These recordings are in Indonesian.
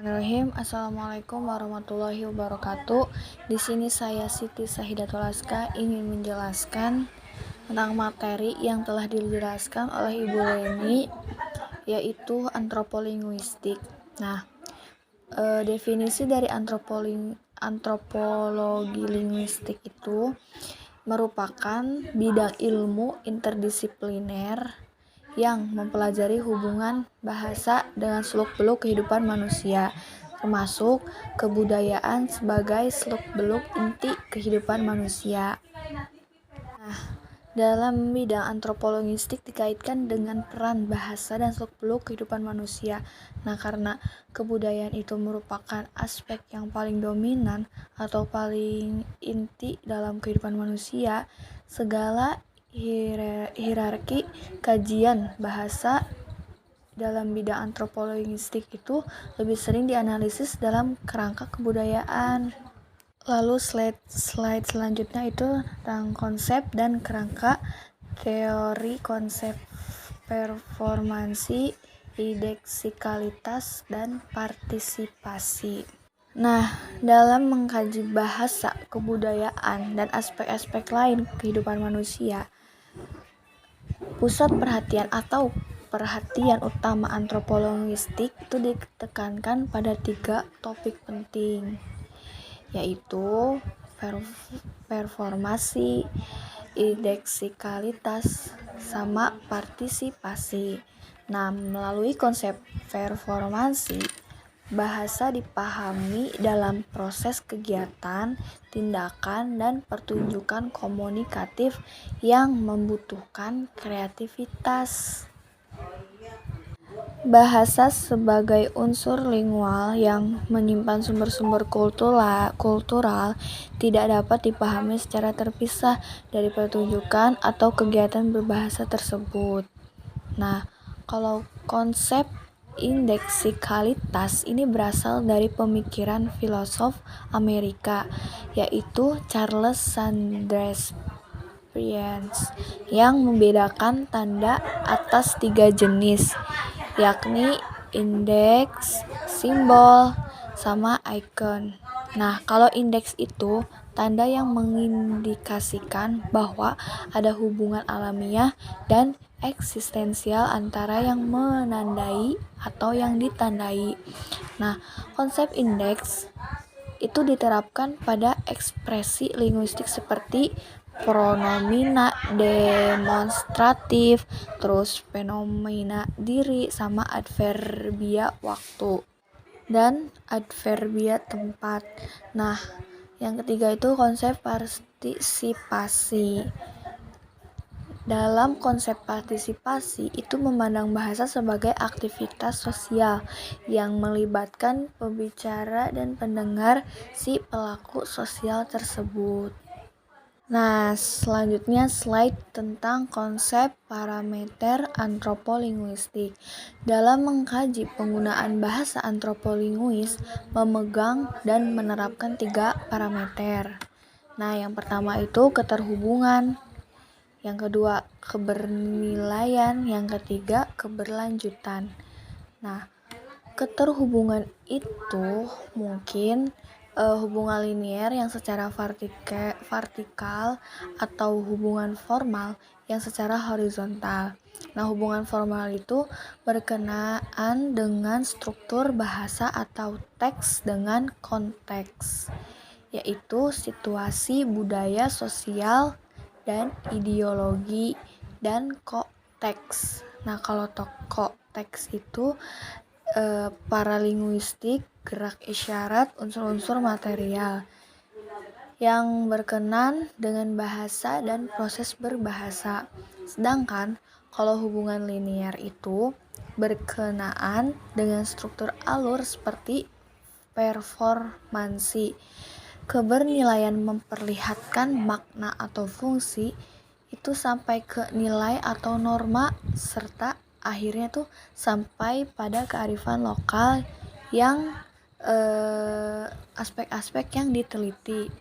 Bismillahirrahmanirrahim. Assalamualaikum warahmatullahi wabarakatuh. Di sini saya Siti Sahidatul Aska ingin menjelaskan tentang materi yang telah dijelaskan oleh Ibu Leni, yaitu antropolinguistik. Nah, definisi dari antropologi linguistik itu merupakan bidang ilmu interdisipliner yang mempelajari hubungan bahasa dengan seluk-beluk kehidupan manusia, termasuk kebudayaan sebagai seluk-beluk inti kehidupan manusia. Nah, dalam bidang antropologistik dikaitkan dengan peran bahasa dan seluk-beluk kehidupan manusia. Nah, karena kebudayaan itu merupakan aspek yang paling dominan atau paling inti dalam kehidupan manusia, segala hierarki kajian bahasa dalam bidang antropologistik itu lebih sering dianalisis dalam kerangka kebudayaan. Lalu slide selanjutnya itu tentang konsep dan kerangka teori konsep performansi, ideksikalitas, dan partisipasi. Nah, dalam mengkaji bahasa, kebudayaan, dan aspek-aspek lain kehidupan manusia, pusat perhatian atau perhatian utama antropologistik itu ditekankan pada 3 topik penting, yaitu performasi, ideksikalitas, sama partisipasi. Nah, melalui konsep performasi, bahasa dipahami dalam proses kegiatan, tindakan, dan pertunjukan komunikatif yang membutuhkan kreativitas. Bahasa sebagai unsur lingual yang menyimpan sumber-sumber kultural tidak dapat dipahami secara terpisah dari pertunjukan atau kegiatan berbahasa tersebut. Nah, kalau konsep indeksikalitas ini berasal dari pemikiran filosof Amerika, yaitu Charles Sanders Peirce, yang membedakan tanda atas 3 jenis, yakni indeks, simbol, sama icon. Nah, kalau indeks itu tanda yang mengindikasikan bahwa ada hubungan alamiah dan eksistensial antara yang menandai atau yang ditandai. Nah, konsep indeks itu diterapkan pada ekspresi linguistik seperti pronomina demonstratif, terus fenomena diri, sama adverbia waktu dan adverbia tempat. Nah, yang ketiga itu konsep partisipasi. Dalam konsep partisipasi itu memandang bahasa sebagai aktivitas sosial yang melibatkan pembicara dan pendengar si pelaku sosial tersebut. Nah, selanjutnya slide tentang konsep parameter antropolinguistik. Dalam mengkaji penggunaan bahasa antropolinguis memegang dan menerapkan 3 parameter. Nah, yang pertama itu keterhubungan, yang kedua kebernilan, yang ketiga keberlanjutan. Nah, keterhubungan itu mungkin hubungan linier yang secara vertikal atau hubungan formal yang secara horizontal. Nah, hubungan formal itu berkenaan dengan struktur bahasa atau teks dengan konteks, yaitu situasi, budaya, sosial, dan ideologi, dan konteks. Nah, kalau konteks itu paralinguistik, gerak isyarat, unsur-unsur material yang berkenan dengan bahasa dan proses berbahasa. Sedangkan kalau hubungan linier itu berkenaan dengan struktur alur seperti performansi. Kebernilan memperlihatkan makna atau fungsi itu sampai ke nilai atau norma, serta akhirnya tuh sampai pada kearifan lokal yang aspek-aspek yang diteliti.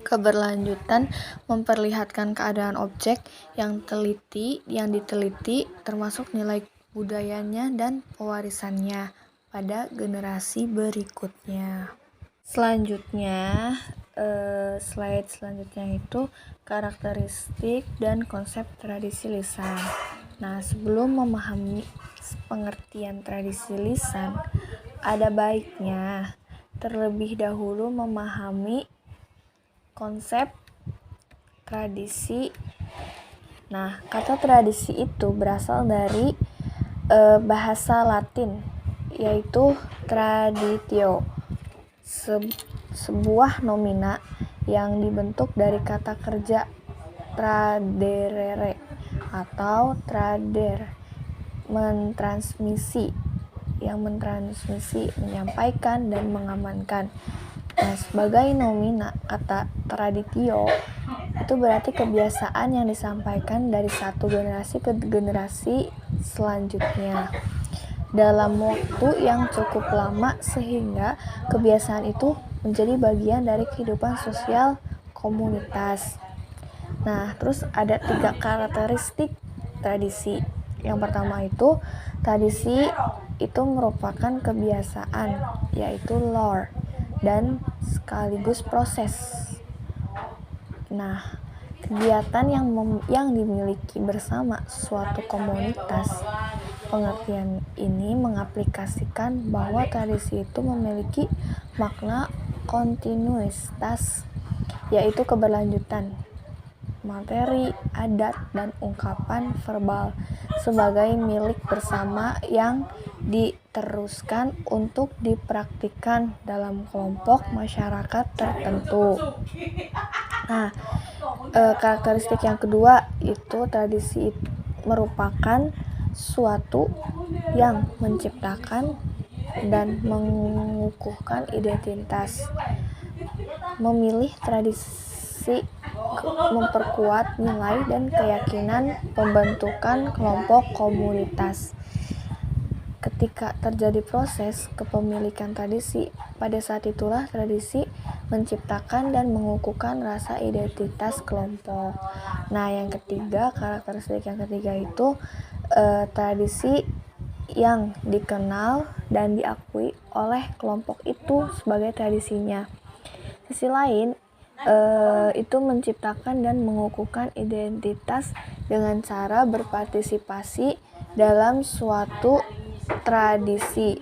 Keberlanjutan memperlihatkan keadaan objek yang diteliti termasuk nilai budayanya, dan pewarisannya pada generasi berikutnya. Selanjutnya, slide selanjutnya itu karakteristik dan konsep tradisi lisan. Nah, sebelum memahami pengertian tradisi lisan, ada baiknya terlebih dahulu memahami konsep tradisi. Nah, kata tradisi itu berasal dari bahasa Latin, yaitu traditio, sebuah nomina yang dibentuk dari kata kerja tradere atau trader, mentransmisi, menyampaikan, dan mengamankan. Nah, sebagai nomina, kata traditio itu berarti kebiasaan yang disampaikan dari satu generasi ke generasi selanjutnya dalam waktu yang cukup lama sehingga kebiasaan itu menjadi bagian dari kehidupan sosial komunitas. Nah, terus ada 3 karakteristik tradisi. Yang pertama itu, tradisi itu merupakan kebiasaan, yaitu lore, dan sekaligus proses. Nah, kegiatan yang dimiliki bersama suatu komunitas. Pengertian ini mengaplikasikan bahwa tradisi itu memiliki makna kontinuitas, yaitu keberlanjutan materi, adat, dan ungkapan verbal sebagai milik bersama yang diteruskan untuk dipraktikkan dalam kelompok masyarakat tertentu. Nah, karakteristik yang kedua itu tradisi merupakan suatu yang menciptakan dan mengukuhkan identitas. Memilih tradisi memperkuat nilai dan keyakinan pembentukan kelompok komunitas. Ketika terjadi proses kepemilikan tradisi, pada saat itulah tradisi menciptakan dan mengukuhkan rasa identitas kelompok. Nah, yang ketiga, karakteristik yang ketiga itu tradisi yang dikenal dan diakui oleh kelompok itu sebagai tradisinya. Sisi lain, itu menciptakan dan mengukuhkan identitas dengan cara berpartisipasi dalam suatu tradisi.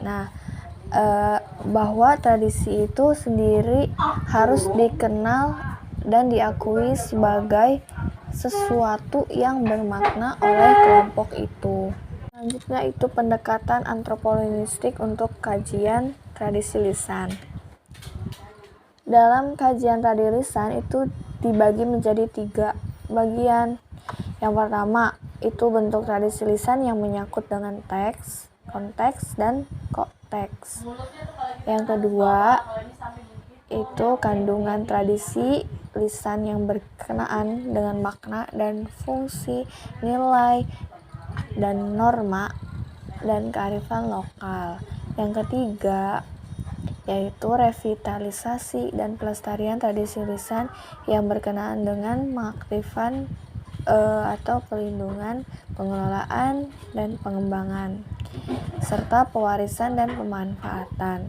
Nah, bahwa tradisi itu sendiri harus dikenal dan diakui sebagai sesuatu yang bermakna oleh kelompok itu. Selanjutnya itu pendekatan antropologistik untuk kajian tradisi lisan. Dalam kajian tradisi lisan itu dibagi menjadi 3 bagian. Yang pertama itu bentuk tradisi lisan yang menyangkut dengan teks, konteks, dan konteks. Yang kedua itu kandungan tradisi lisan yang berkenaan dengan makna dan fungsi, nilai, dan norma, dan kearifan lokal. Yang ketiga yaitu revitalisasi dan pelestarian tradisi lisan yang berkenaan dengan mengaktifkan atau pelindungan, pengelolaan, dan pengembangan, serta pewarisan dan pemanfaatan.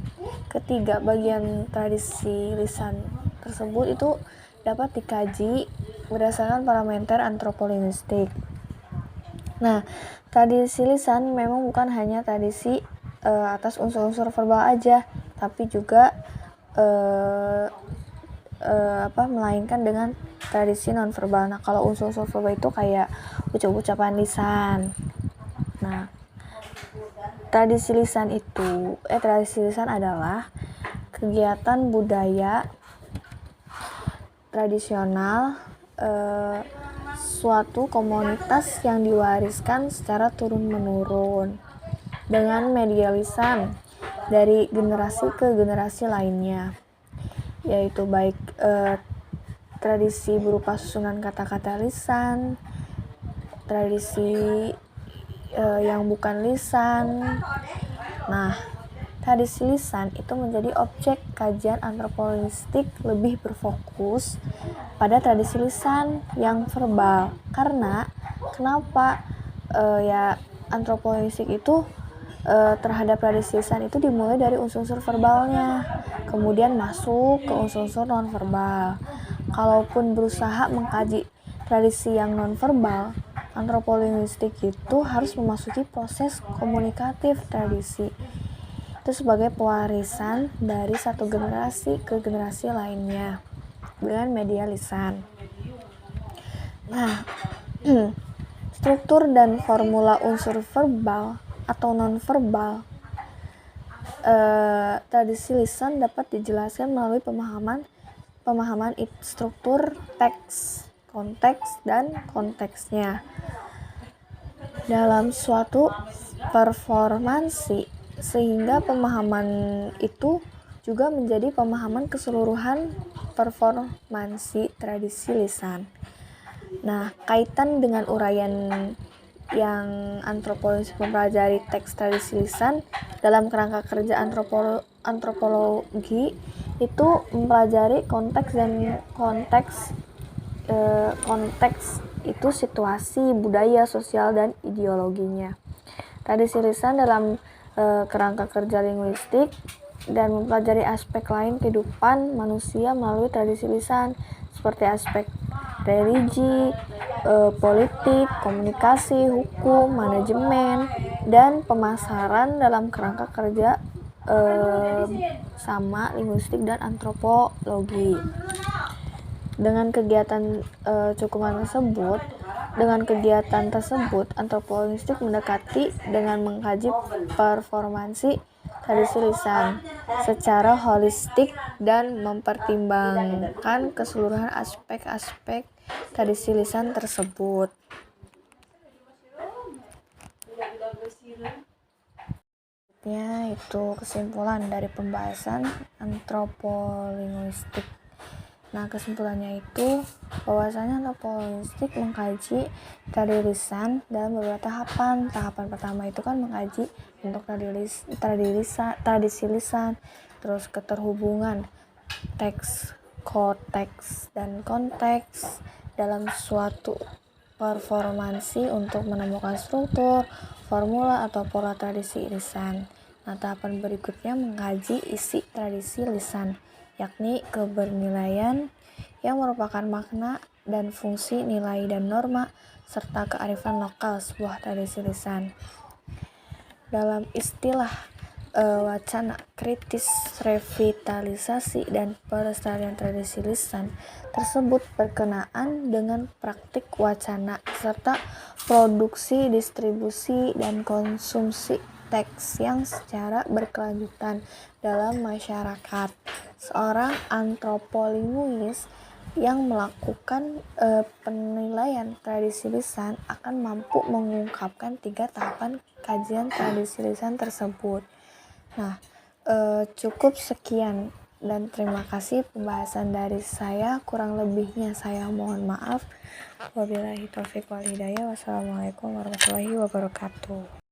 Ketiga bagian tradisi lisan tersebut itu dapat dikaji berdasarkan parameter antropolinguistik. Nah, tradisi lisan memang bukan hanya tradisi atas unsur-unsur verbal aja, tapi juga melainkan dengan tradisi nonverbal. Nah, kalau unsur-unsur verbal itu kayak ucap-ucapan lisan. Nah, tradisi lisan adalah kegiatan budaya tradisional suatu komunitas yang diwariskan secara turun-menurun dengan media lisan dari generasi ke generasi lainnya, yaitu baik tradisi berupa susunan kata-kata lisan, tradisi yang bukan lisan. Nah, tradisi lisan itu menjadi objek kajian antropologistik lebih berfokus pada tradisi lisan yang verbal. Karena kenapa antropolinguistik itu terhadap tradisi lisan itu dimulai dari unsur-unsur verbalnya, kemudian masuk ke unsur-unsur nonverbal. Kalaupun berusaha mengkaji tradisi yang nonverbal, antropolinguistik itu harus memasuki proses komunikatif tradisi. Itu sebagai pewarisan dari satu generasi ke generasi lainnya dengan media lisan. Nah, struktur dan formula unsur verbal atau nonverbal tradisi lisan dapat dijelaskan melalui pemahaman struktur teks, konteks, dan konteksnya. Dalam suatu performansi, sehingga pemahaman itu juga menjadi pemahaman keseluruhan performansi tradisi lisan. Nah, kaitan dengan uraian yang antropologi mempelajari teks tradisi lisan dalam kerangka kerja antropologi itu mempelajari konteks dan konteks itu situasi, budaya, sosial, dan ideologinya. Tradisi lisan dalam kerangka kerja linguistik dan mempelajari aspek lain kehidupan manusia melalui tradisi lisan seperti aspek religi, politik, komunikasi, hukum, manajemen, dan pemasaran dalam kerangka kerja sama linguistik dan antropologi. Dengan kegiatan tersebut, antropolinguistik mendekati dengan mengkaji performansi tradisi lisan secara holistik dan mempertimbangkan keseluruhan aspek-aspek tradisi lisan tersebut. Selanjutnya itu kesimpulan dari pembahasan antropolinguistik. Nah, kesimpulannya itu bahwasanya antropolinguistik mengkaji tradisi lisan dalam beberapa tahapan. Tahapan pertama itu kan mengkaji bentuk tradisi lisan, terus keterhubungan teks, kodeks, dan konteks dalam suatu performansi untuk menemukan struktur, formula, atau pola tradisi lisan. Nah, tahapan berikutnya mengkaji isi tradisi lisan, yakni kebernilaian yang merupakan makna dan fungsi nilai dan norma serta kearifan lokal sebuah tradisi lisan. Dalam istilah wacana kritis, revitalisasi, dan pelestarian tradisi lisan tersebut berkenaan dengan praktik wacana serta produksi, distribusi, dan konsumsi teks yang secara berkelanjutan dalam masyarakat. Seorang antropolinguis yang melakukan penilaian tradisi lisan akan mampu mengungkapkan 3 tahapan kajian tradisi lisan tersebut. Nah, cukup sekian dan terima kasih pembahasan dari saya. Kurang lebihnya saya mohon maaf. Wabillahi taufiq wal hidayah. Wassalamualaikum warahmatullahi wabarakatuh.